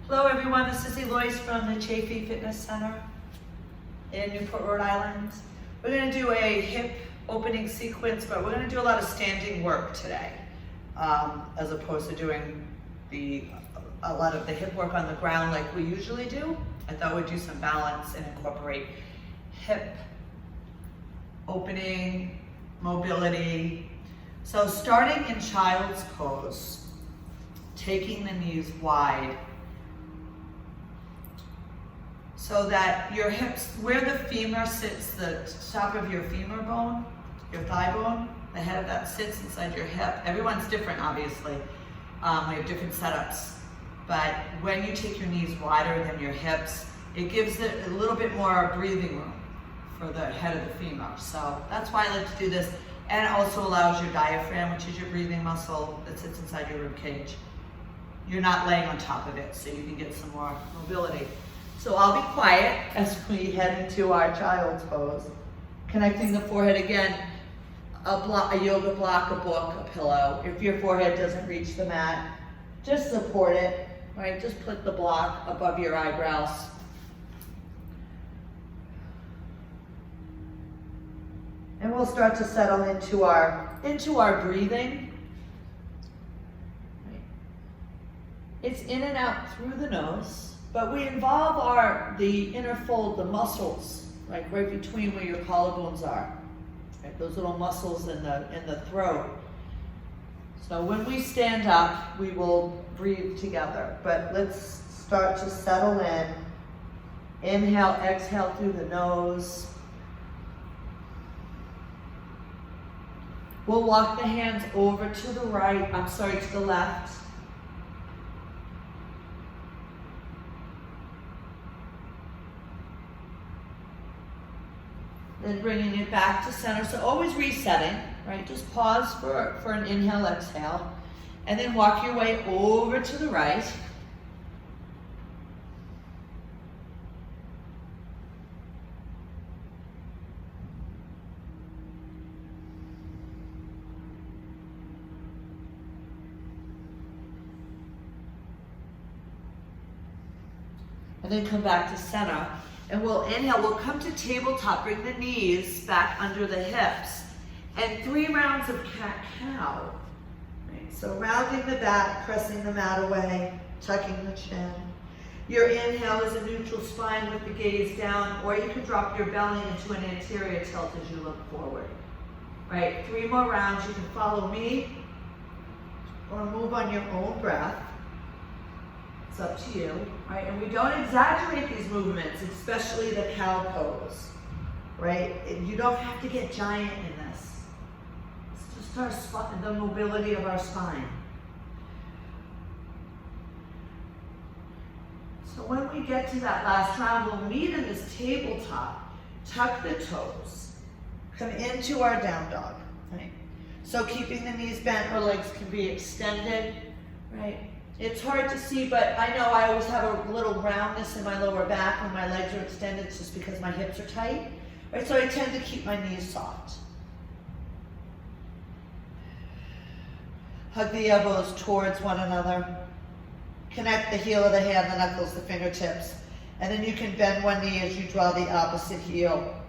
Hello everyone, this is Eloise from the Chafee Fitness Center in Newport, Rhode Island. We're going to do a hip opening sequence, but we're going to do a lot of standing work today, as opposed to doing a lot of the hip work on the ground like we usually do. I thought we'd do some balance and incorporate hip opening, mobility. So starting in child's pose, taking the knees wide, so that your hips, where the femur sits, the top of your femur bone, your thigh bone, the head of that sits inside your hip. Everyone's different, obviously. We have different setups. But when you take your knees wider than your hips, it gives it a little bit more breathing room for the head of the femur. So that's why I like to do this. And it also allows your diaphragm, which is your breathing muscle that sits inside your rib cage. You're not laying on top of it, so you can get some more mobility. So I'll be quiet as we head into our child's pose. Connecting the forehead again, a yoga block, a book, a pillow. If your forehead doesn't reach the mat, just support it, right? Just put the block above your eyebrows. And we'll start to settle into our breathing. Right. It's in and out through the nose. But we involve the inner fold, the muscles, right between where your collarbones are, right? Those little muscles in the throat. So when we stand up, we will breathe together. But let's start to settle in. Inhale, exhale through the nose. We'll walk the hands over to the right, to the left. Then bringing it back to center. So always resetting, right? Just pause for an inhale, exhale. And then walk your way over to the right. And then come back to center. And we'll inhale, we'll come to tabletop, bring the knees back under the hips. And 3 rounds of cat-cow. Right? So rounding the back, pressing the mat away, tucking the chin. Your inhale is a neutral spine with the gaze down, or you can drop your belly into an anterior tilt as you look forward. Right? 3 more rounds, you can follow me, or move on your own breath. It's up to you, right? And we don't exaggerate these movements, especially the cow pose, right? You don't have to get giant in this. It's just the mobility of our spine. So when we get to that last round, we'll meet in this tabletop, tuck the toes, come into our down dog, right? So keeping the knees bent, our legs can be extended, right? It's hard to see, but I know I always have a little roundness in my lower back when my legs are extended. It's just because my hips are tight, right? So I tend to keep my knees soft. Hug the elbows towards one another. Connect the heel of the hand, the knuckles, the fingertips. And then you can bend one knee as you draw the opposite heel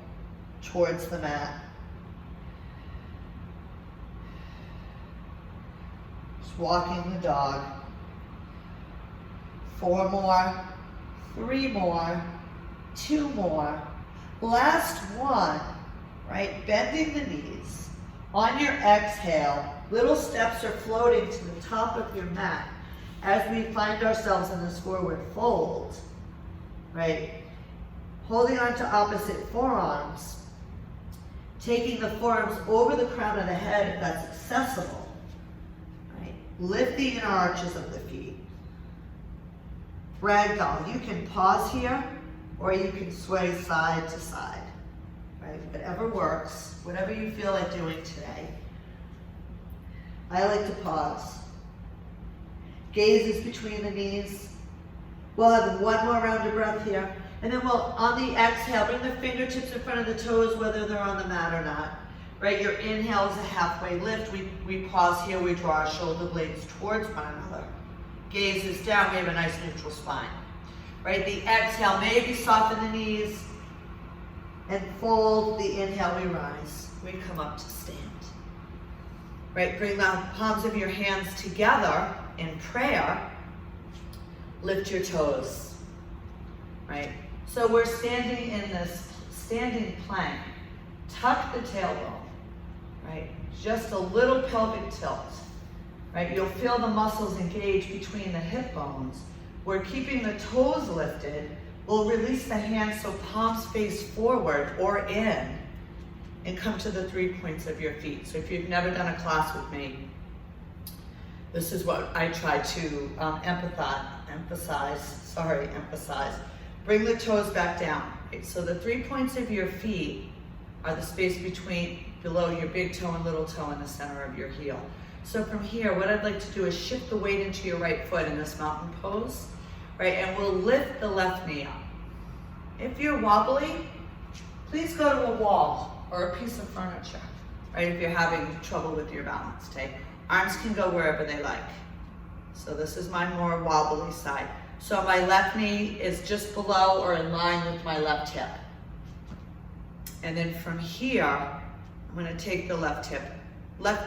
towards the mat. Just walking the dog. 4 more, 3 more, 2 more. Last one, right? Bending the knees. On your exhale, little steps are floating to the top of your mat as we find ourselves in this forward fold, right? Holding on to opposite forearms. Taking the forearms over the crown of the head if that's accessible, right? Lift the inner arches of the feet. Ragdoll, you can pause here or you can sway side to side, right? Whatever works, whatever you feel like doing today. I like to pause. Gaze is between the knees. We'll have 1 more round of breath here. And then we'll, on the exhale, bring the fingertips in front of the toes, whether they're on the mat or not. Right, your inhale is a halfway lift. We pause here, we draw our shoulder blades towards one another. Gaze is down, we have a nice neutral spine. Right, the exhale, maybe soften the knees and fold. The inhale, we rise. We come up to stand. Right, bring the palms of your hands together in prayer. Lift your toes. Right, so we're standing in this standing plank. Tuck the tailbone. Right, just a little pelvic tilt. Right, you'll feel the muscles engage between the hip bones. We're keeping the toes lifted. We'll release the hands so palms face forward or in and come to the 3 points of your feet. So if you've never done a class with me, this is what I try to emphasize. Bring the toes back down. Okay, so the 3 points of your feet are the space below your big toe and little toe in the center of your heel. So from here, what I'd like to do is shift the weight into your right foot in this mountain pose, right? And we'll lift the left knee up. If you're wobbly, please go to a wall or a piece of furniture, right? If you're having trouble with your balance, okay? Arms can go wherever they like. So this is my more wobbly side. So my left knee is just below or in line with my left hip. And then from here, I'm gonna take the left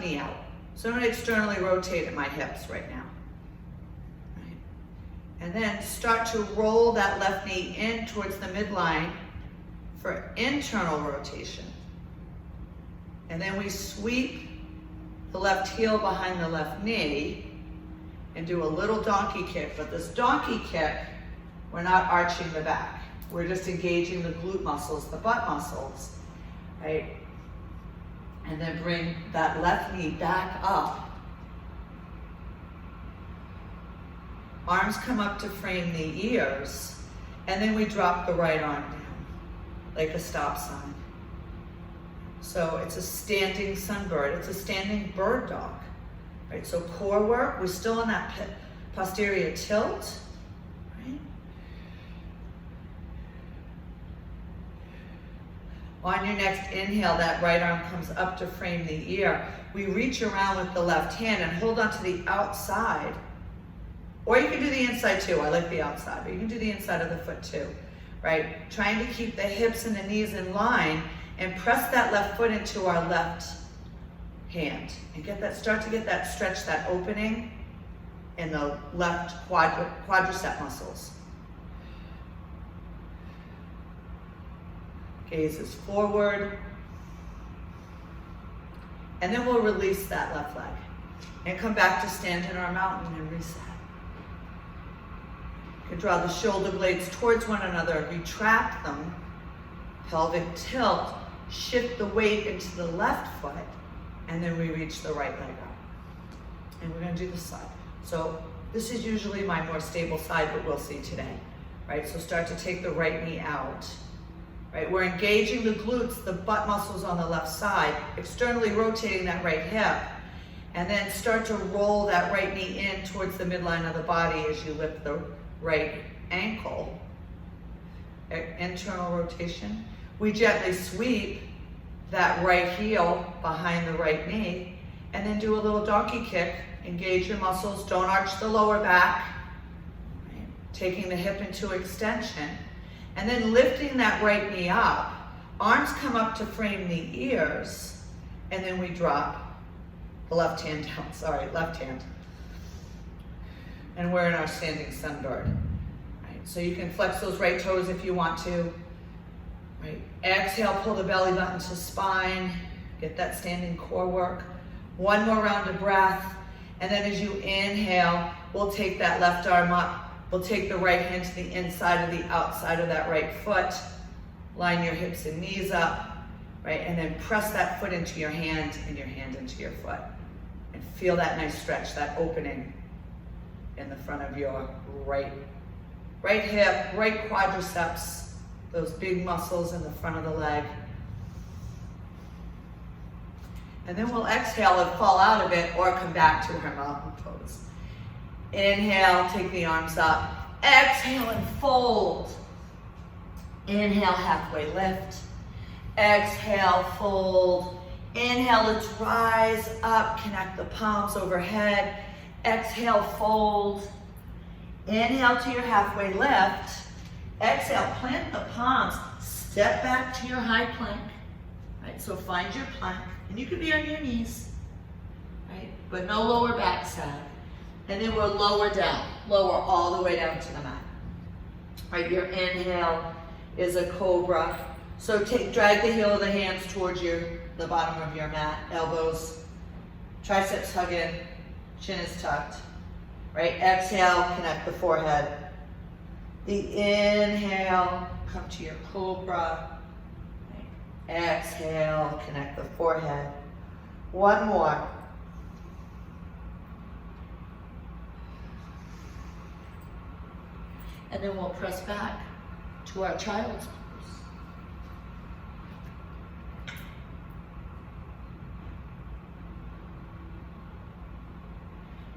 knee out. So I'm going to externally rotate at my hips right now. Right. And then start to roll that left knee in towards the midline for internal rotation. And then we sweep the left heel behind the left knee and do a little donkey kick. But this donkey kick, we're not arching the back. We're just engaging the glute muscles, the butt muscles, right? And then bring that left knee back up. Arms come up to frame the ears, and then we drop the right arm down, like a stop sign. So it's a standing sunbird, it's a standing bird dog. Right, so core work, we're still in that posterior tilt. Right? On your next inhale, that right arm comes up to frame the ear. We reach around with the left hand and hold on to the outside. Or you can do the inside too. I like the outside, but you can do the inside of the foot too. Right? Trying to keep the hips and the knees in line and press that left foot into our left hand. And start to get that stretch, that opening in the left quadricep muscles. Gaze is forward. And then we'll release that left leg and come back to stand in our mountain and reset. You can draw the shoulder blades towards one another, retract them, pelvic tilt, shift the weight into the left foot, and then we reach the right leg up. And we're going to do the side. So this is usually my more stable side, but we'll see today. Right? So start to take the right knee out. Right, we're engaging the glutes, the butt muscles on the left side, externally rotating that right hip, and then start to roll that right knee in towards the midline of the body as you lift the right ankle. Internal rotation. We gently sweep that right heel behind the right knee, and then do a little donkey kick. Engage your muscles, don't arch the lower back. Right, taking the hip into extension. And then lifting that right knee up, arms come up to frame the ears, and then we drop the left hand down, left hand. And we're in our standing sunbird. Right, so you can flex those right toes if you want to. Right, exhale, pull the belly button to spine, get that standing core work. One more round of breath, and then as you inhale, we'll take that left arm up. We'll take the right hand to the inside of the outside of that right foot. Line your hips and knees up, right? And then press that foot into your hand and your hand into your foot. And feel that nice stretch, that opening in the front of your right hip, right quadriceps, those big muscles in the front of the leg. And then we'll exhale and fall out of it or come back to our mountain pose. Inhale, take the arms up. Exhale and fold. Inhale, halfway lift. Exhale, fold. Inhale, let's rise up, connect the palms overhead. Exhale, fold. Inhale to your halfway lift. Exhale, plant the palms. Step back to your high plank. Right, so find your plank. And you can be on your knees. Right, but no lower back sag. And then we'll lower down. Lower all the way down to the mat. Right, your inhale is a cobra. So drag the heel of the hands towards the bottom of your mat. Elbows, triceps hug in, chin is tucked. Right, exhale, connect the forehead. The inhale, come to your cobra. Right. Exhale, connect the forehead. One more. And then we'll press back to our child's pose.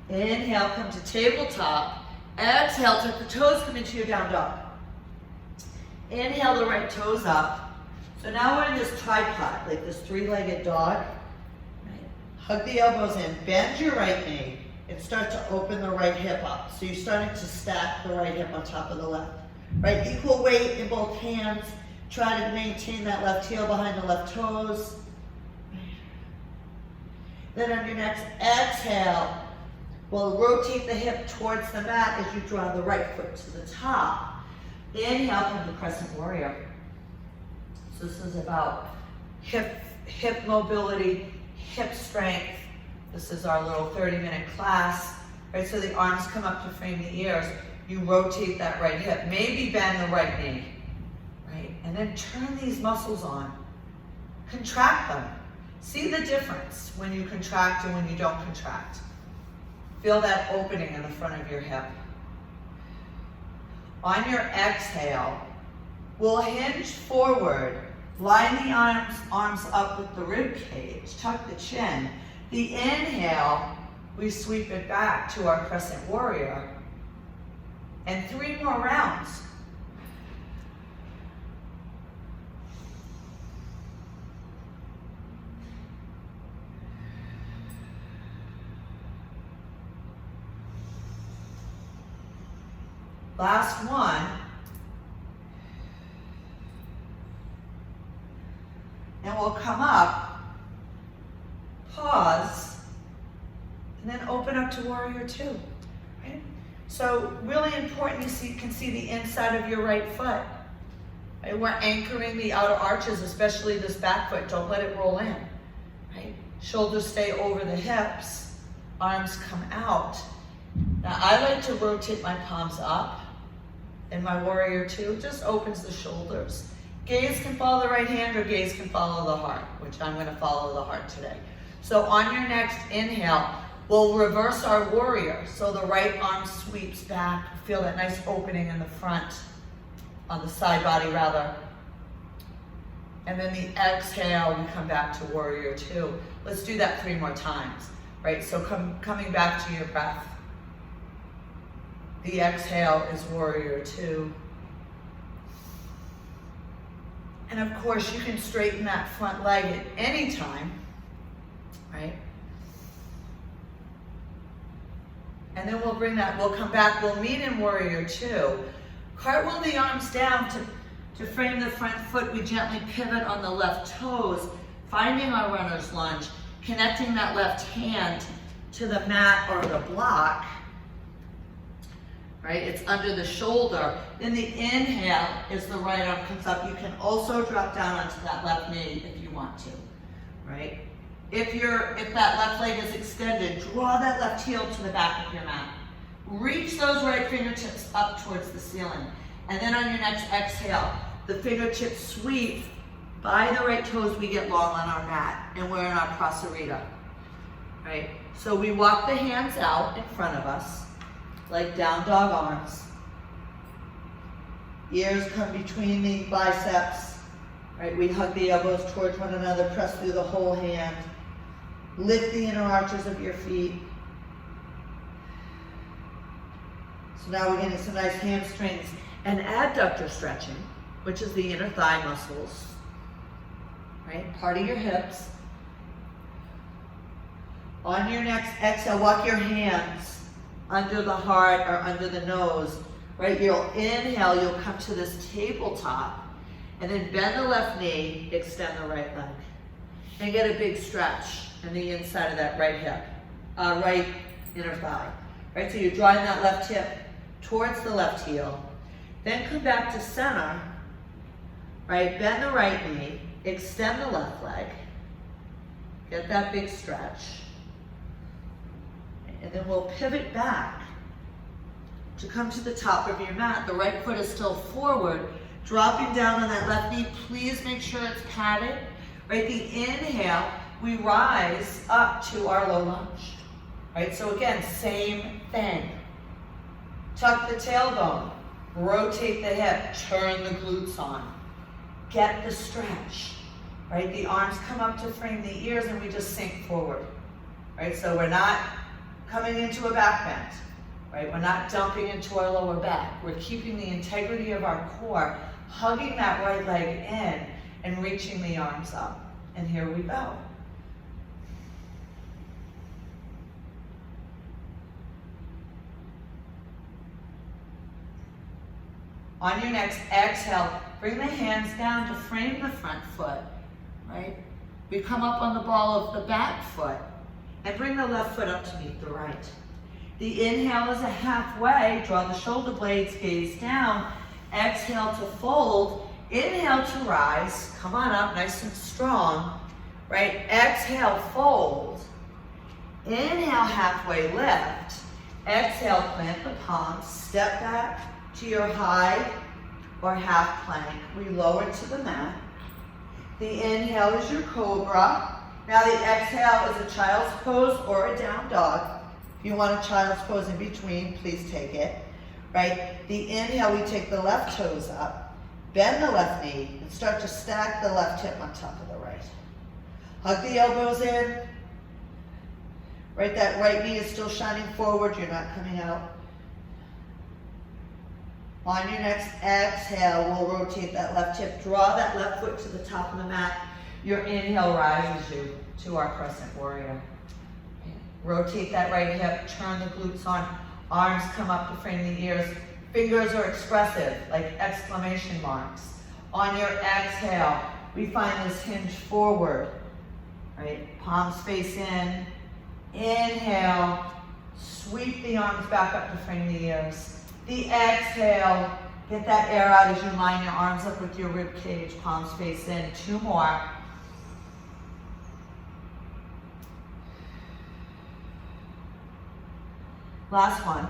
Inhale, come to tabletop. Exhale, tuck the toes, come into your down dog. Inhale the right toes up. So now we're in this tripod, like this three-legged dog. Right. Hug the elbows in, bend your right knee, and start to open the right hip up. So you're starting to stack the right hip on top of the left. Right, equal weight in both hands. Try to maintain that left heel behind the left toes. Then on your next exhale, we'll rotate the hip towards the mat as you draw the right foot to the top. Inhale, come to Crescent Warrior. So this is about hip mobility, hip strength. This is our little 30-minute class. Right, so the arms come up to frame the ears. You rotate that right hip. Maybe bend the right knee. Right, and then turn these muscles on. Contract them. See the difference when you contract and when you don't contract. Feel that opening in the front of your hip. On your exhale, we'll hinge forward. Line the arms up with the rib cage. Tuck the chin. The inhale, we sweep it back to our Crescent Warrior. And 3 more rounds. Last one. And we'll come up, pause, and then open up to Warrior 2. Right? So really important, you can see the inside of your right foot. Right? We're anchoring the outer arches, especially this back foot. Don't let it roll in. Right? Shoulders stay over the hips, arms come out. Now I like to rotate my palms up. In my Warrior 2, just opens the shoulders. Gaze can follow the right hand or gaze can follow the heart, which I'm going to follow the heart today. So on your next inhale, we'll reverse our Warrior. So the right arm sweeps back. Feel that nice opening in the front, on the side body rather. And then the exhale, we come back to Warrior 2. Let's do that 3 more times. Right, so coming back to your breath. The exhale is Warrior 2. And of course, you can straighten that front leg at any time, right? And then we'll come back, we'll meet in Warrior 2. Cartwheel the arms down to frame the front foot. We gently pivot on the left toes, finding our runner's lunge, connecting that left hand to the mat or the block. Right, it's under the shoulder. Then the inhale is the right arm comes up. You can also drop down onto that left knee if you want to, right? If that left leg is extended, draw that left heel to the back of your mat. Reach those right fingertips up towards the ceiling. And then on your next exhale, the fingertips sweep by the right toes. We get long on our mat and we're in our prasarita, right? So we walk the hands out in front of us, like down dog arms. Ears come between the biceps, right? We hug the elbows towards one another, press through the whole hand. Lift the inner arches of your feet. So now we're getting some nice hamstrings and adductor stretching, which is the inner thigh muscles, right? Part of your hips. On your next exhale, walk your hands under the heart or under the nose, right? You'll inhale, you'll come to this tabletop, and then bend the left knee, extend the right leg, and get a big stretch in the inside of that right hip, right inner thigh, right? So you're drawing that left hip towards the left heel, then come back to center, right? Bend the right knee, extend the left leg, get that big stretch, and then we'll pivot back to come to the top of your mat. The right foot is still forward, dropping down on that left knee. Please make sure it's padded, right? The inhale, we rise up to our low lunge, right? So again, same thing. Tuck the tailbone, rotate the hip, turn the glutes on. Get the stretch, right? The arms come up to frame the ears and we just sink forward, right? So we're not coming into a back bend, right? We're not dumping into our lower back. We're keeping the integrity of our core, hugging that right leg in and reaching the arms up. And here we go. On your next exhale, bring the hands down to frame the front foot, right? We come up on the ball of the back foot and bring the left foot up to meet the right. The inhale is a halfway, draw the shoulder blades, gaze down. Exhale to fold, inhale to rise, come on up nice and strong, right? Exhale, fold. Inhale, halfway lift. Exhale, plant the palms, step back to your high or half plank. We lower to the mat. The inhale is your cobra. Now the exhale is a child's pose or a down dog. If you want a child's pose in between, please take it, right? The inhale, we take the left toes up, bend the left knee, and start to stack the left hip on top of the right. Hug the elbows in, right? That right knee is still shining forward, you're not coming out. On your next exhale, we'll rotate that left hip, draw that left foot to the top of the mat. Your inhale rises you to our crescent warrior. Rotate that right hip, turn the glutes on, arms come up to frame the ears. Fingers are expressive, like exclamation marks. On your exhale, we find this hinge forward, right? Palms face in. Inhale, sweep the arms back up to frame the ears. The exhale, get that air out as you line your arms up with your rib cage, palms face in. 2 more. Last one.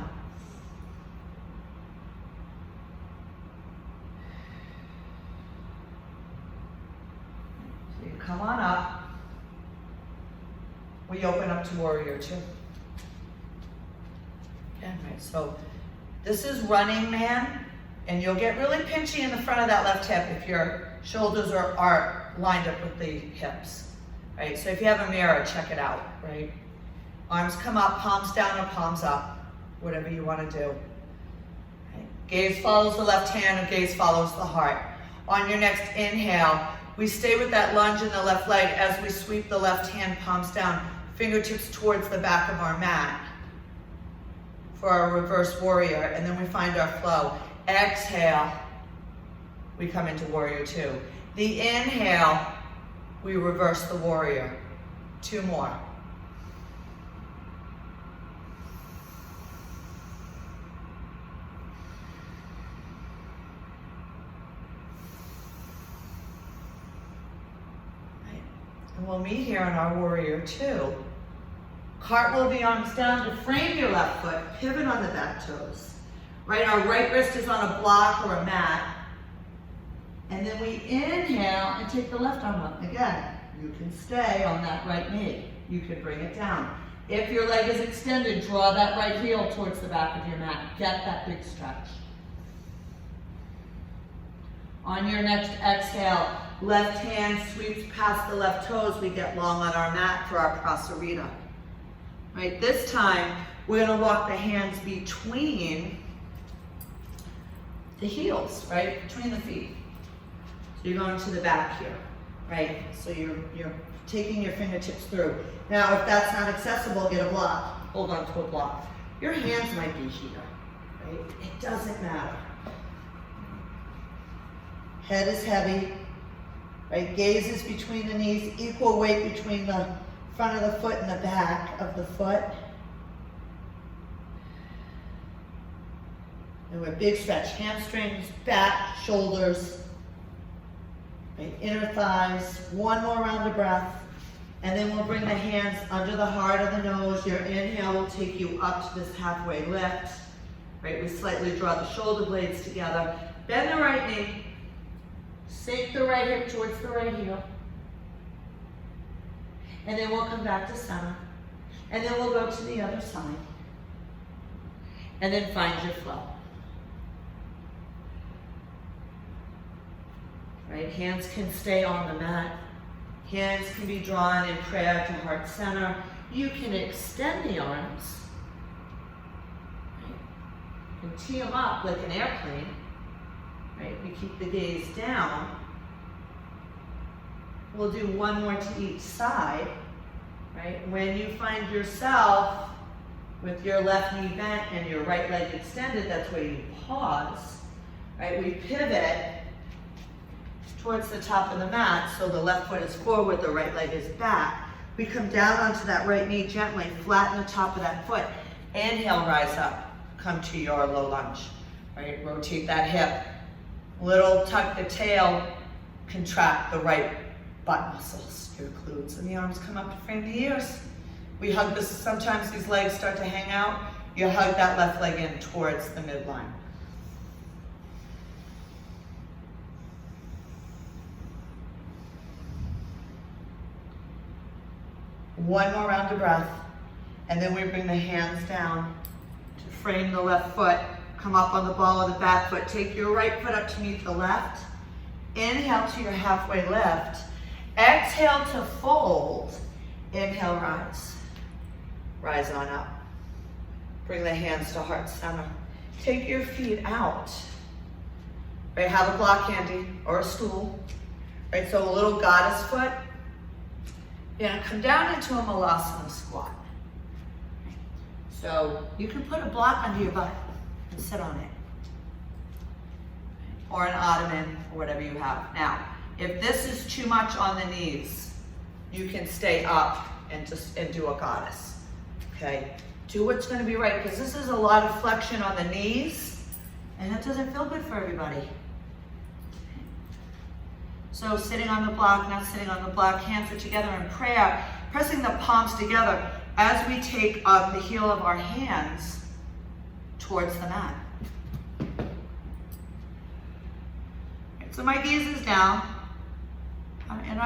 So you come on up. We open up to warrior 2. Again, right, so this is running man, and you'll get really pinchy in the front of that left hip if your shoulders are lined up with the hips, right? So if you have a mirror, check it out, right? Arms come up, palms down or palms up, whatever you want to do. Right? Gaze follows the left hand or gaze follows the heart. On your next inhale, we stay with that lunge in the left leg as we sweep the left hand, palms down, fingertips towards the back of our mat for our reverse warrior, and then we find our flow. Exhale, we come into warrior 2. The inhale, we reverse the warrior. 2 more. Right. And we'll meet here in our warrior 2. Cartwheel the arms down to frame your left foot, pivot on the back toes. Right, our right wrist is on a block or a mat. And then we inhale and take the left arm up. Again, you can stay on that right knee. You can bring it down. If your leg is extended, draw that right heel towards the back of your mat. Get that big stretch. On your next exhale, left hand sweeps past the left toes. We get long on our mat for our prasarita. Right, this time, we're gonna walk the hands between the heels, right, between the feet. So you're going to the back here, right? So you're taking your fingertips through. Now, if that's not accessible, get a block. Hold on to a block. Your hands might be here, right? It doesn't matter. Head is heavy, right? Gaze is between the knees, equal weight between the front of the foot and the back of the foot. And with big stretch, hamstrings, back, shoulders, right? Inner thighs. One more round of breath. And then we'll bring the hands under the heart of the nose. Your inhale will take you up to this halfway lift. Right? We slightly draw the shoulder blades together. Bend the right knee. Sink the right hip towards the right heel. And then we'll come back to center. And then we'll go to the other side. And then find your flow. Right? Hands can stay on the mat. Hands can be drawn in prayer to heart center. You can extend the arms. Right? You can tee them up like an airplane. Right? We keep the gaze down. We'll do one more to each side. Right? When you find yourself with your left knee bent and your right leg extended, that's where you pause. Right? We pivot towards the top of the mat, so the left foot is forward, the right leg is back. We come down onto that right knee gently, flatten the top of that foot. Inhale, rise up, come to your low lunge. Right? Rotate that hip. Little tuck the tail, contract the right butt muscles, your glutes, and the arms come up to frame the ears. We hug this, sometimes these legs start to hang out. You hug that left leg in towards the midline. One more round of breath, and then we bring the hands down to frame the left foot. Come up on the ball of the back foot. Take your right foot up to meet the left. Inhale to your halfway lift. Exhale to fold. Inhale, rise. Rise on up. Bring the hands to heart center. Take your feet out. Right, have a block handy or a stool. Right, so a little goddess foot. You're gonna come down into a malasana squat. So you can put a block under your butt and sit on it. Or an ottoman, or whatever you have. Now, if this is too much on the knees, you can stay up and do a goddess. Okay? Do what's gonna be right, because this is a lot of flexion on the knees, and that doesn't feel good for everybody. So sitting on the block, not sitting on the block, hands are together in prayer, pressing the palms together as we take the heel of our hands towards the mat. So my gaze is down. And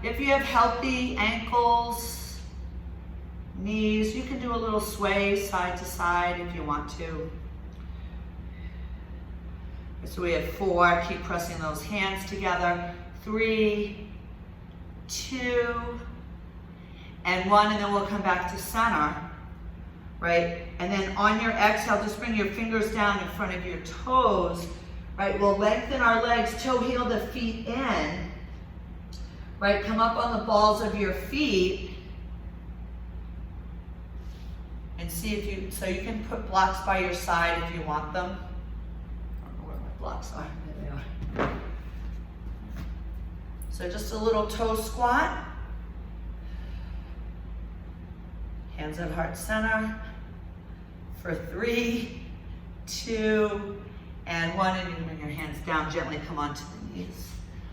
if you have healthy ankles, knees, you can do a little sway side to side if you want to. So we have 4, keep pressing those hands together. 3, 2, and 1, and then we'll come back to center, right? And then on your exhale, just bring your fingers down in front of your toes, right? We'll lengthen our legs, toe heel the feet in, right? Come up on the balls of your feet, and see if you, so you can put blocks by your side if you want them. Blocks are. There they are. So just a little toe squat. Hands at heart center for 3, 2, and 1. And you can bring your hands down gently, come onto the knees.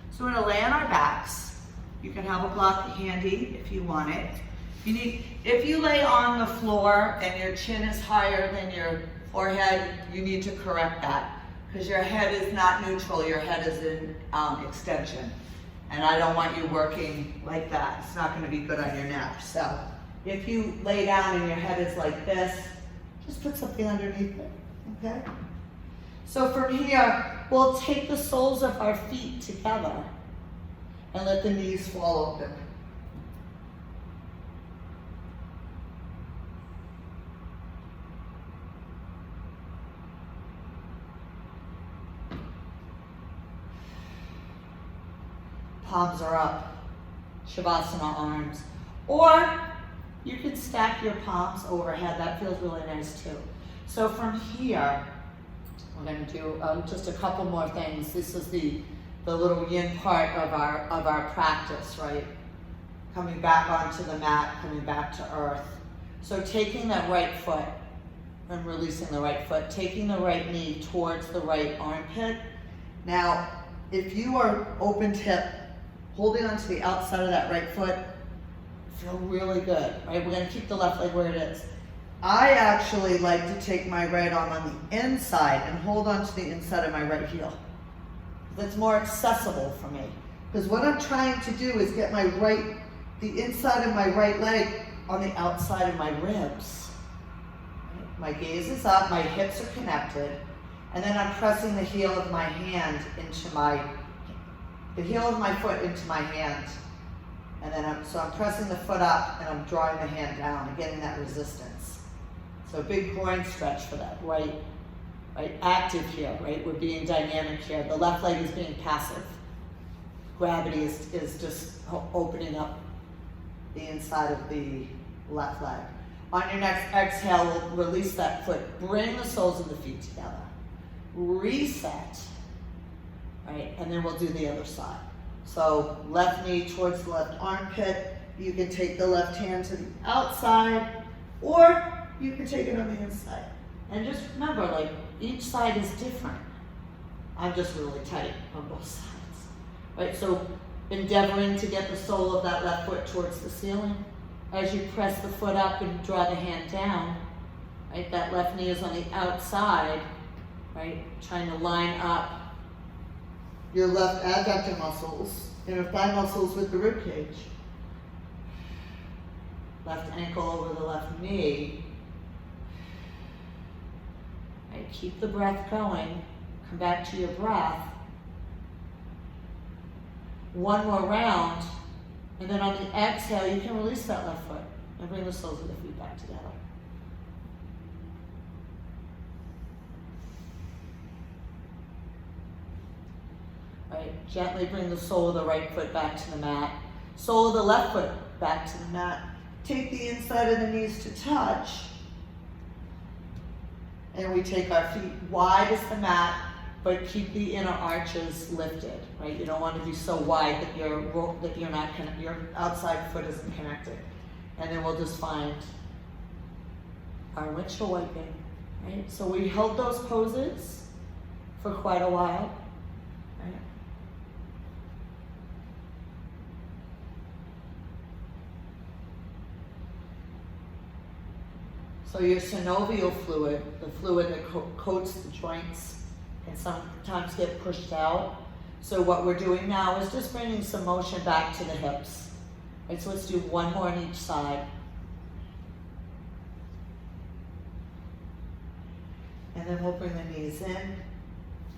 So we're going to lay on our backs. You can have a block handy if you want it. If you lay on the floor and your chin is higher than your forehead, you need to correct that. Because your head is not neutral, your head is in extension. And I don't want you working like that. It's not going to be good on your neck. So if you lay down and your head is like this, just put something underneath it, okay? So from here, we'll take the soles of our feet together and let the knees fall open. Palms are up, Shavasana arms. Or You can stack your palms overhead. That feels really nice too. So from here, we're going to do just a couple more things. This is the little yin part of our practice, right? Coming back onto the mat, coming back to earth. So taking that right foot and releasing the right foot, taking the right knee towards the right armpit. Now, if you are open hip, holding onto the outside of that right foot, feel really good, right? We're going to keep the left leg where it is. I actually like to take my right arm on the inside and hold on to the inside of my right heel. That's more accessible for me. Because what I'm trying to do is get the inside of my right leg on the outside of my ribs. My gaze is up, my hips are connected, and then I'm pressing the heel of my hand into the heel of my foot into my hand. And then I'm pressing the foot up and I'm drawing the hand down and getting that resistance. So a big groin stretch for that, right active here, right? We're being dynamic here. The left leg is being passive. Gravity is just opening up the inside of the left leg. On your next exhale, we'll release that foot. Bring the soles of the feet together. Reset, right? And then we'll do the other side. So left knee towards the left armpit. You can take the left hand to the outside, or you can take it on the inside. And just remember, like, each side is different. I'm just really tight on both sides, right? So endeavoring to get the sole of that left foot towards the ceiling. As you press the foot up and draw the hand down, right? That left knee is on the outside, right? Trying to line up your left adductor muscles, inner thigh muscles with the rib cage. Left ankle over the left knee. Right? Keep the breath going. Come back to your breath. One more round. And then on the exhale, you can release that left foot and bring the soles of the feet back together. Right, gently bring the sole of the right foot back to the mat. Sole of the left foot back to the mat. Take the inside of the knees to touch. And we take our feet wide as the mat, but keep the inner arches lifted, right? You don't want to be so wide that your outside foot isn't connected. And then we'll just find our windshield wiping, right? So we held those poses for quite a while, right? So your synovial fluid, the fluid that coats the joints, can sometimes get pushed out. So what we're doing now is just bringing some motion back to the hips. Right, so let's do one more on each side. And then we'll bring the knees in.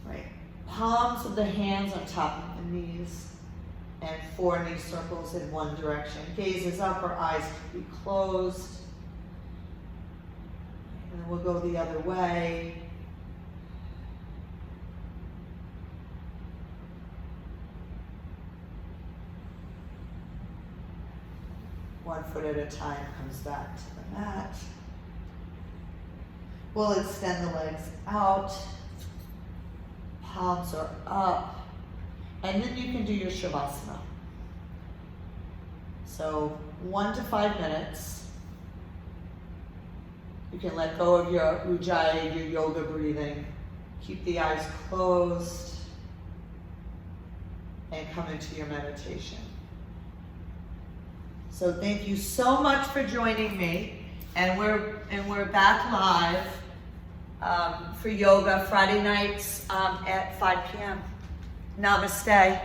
Right. Palms of the hands on top of the knees. And 4 knee circles in one direction. Gaze is up, our eyes can be closed. And then we'll go the other way. One foot at a time comes back to the mat. We'll extend the legs out. Palms are up. And then you can do your Shavasana. So 1 to 5 minutes. You can let go of your Ujjayi, your yoga breathing. Keep the eyes closed. And come into your meditation. So thank you so much for joining me, and we're back live for yoga Friday nights at 5 p.m. Namaste.